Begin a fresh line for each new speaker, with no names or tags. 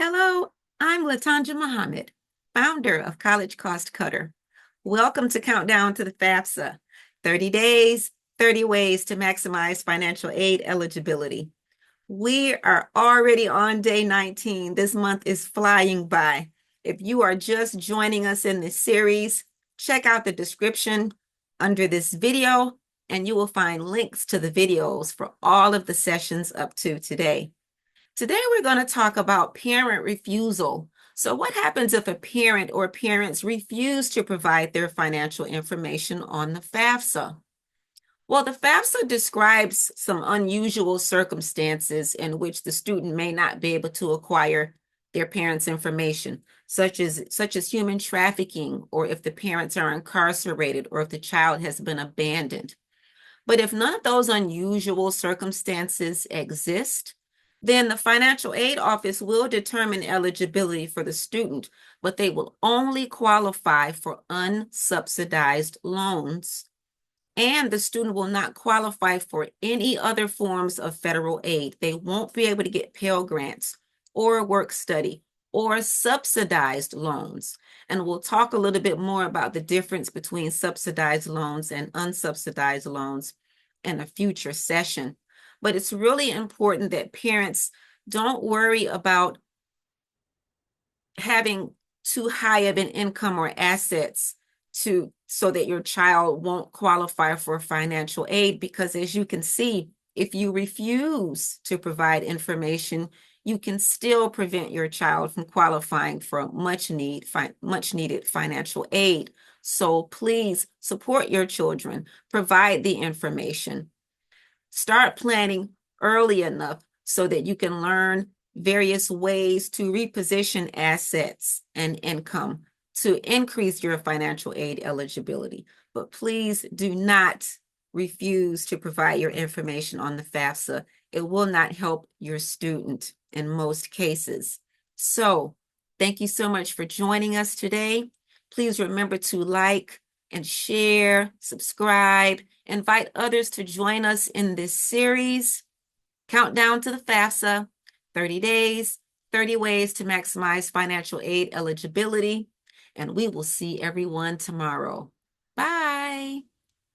Hello, I'm Latanja Muhammad, founder of College Cost Cutter. Welcome to Countdown to the FAFSA, 30 days, 30 ways to maximize financial aid eligibility. We are already on day 19. This month is flying by. If you are just joining us in this series, check out the description under this video, and you will find links to the videos for all of the sessions up to today. Today, we're going to talk about parent refusal. So what happens if a parent or parents refuse to provide their financial information on the FAFSA? Well, the FAFSA describes some unusual circumstances in which the student may not be able to acquire their parents' information, such as human trafficking, or if the parents are incarcerated, or if the child has been abandoned. But if none of those unusual circumstances exist, then the financial aid office will determine eligibility for the student, but they will only qualify for unsubsidized loans. And the student will not qualify for any other forms of federal aid. They won't be able to get Pell Grants or work study or subsidized loans. And we'll talk a little bit more about the difference between subsidized loans and unsubsidized loans in a future session. But it's really important that parents don't worry about having too high of an income or assets so that your child won't qualify for financial aid, because as you can see, if you refuse to provide information, you can still prevent your child from qualifying for much needed financial aid. So please support your children, provide the information. Start planning early enough so that you can learn various ways to reposition assets and income to increase your financial aid eligibility. But please do not refuse to provide your information on the FAFSA. It will not help your student in most cases. So thank you so much for joining us today. Please remember to like and share, subscribe, invite others to join us in this series. Countdown to the FAFSA, 30 days, 30 ways to maximize financial aid eligibility. And we will see everyone tomorrow. Bye.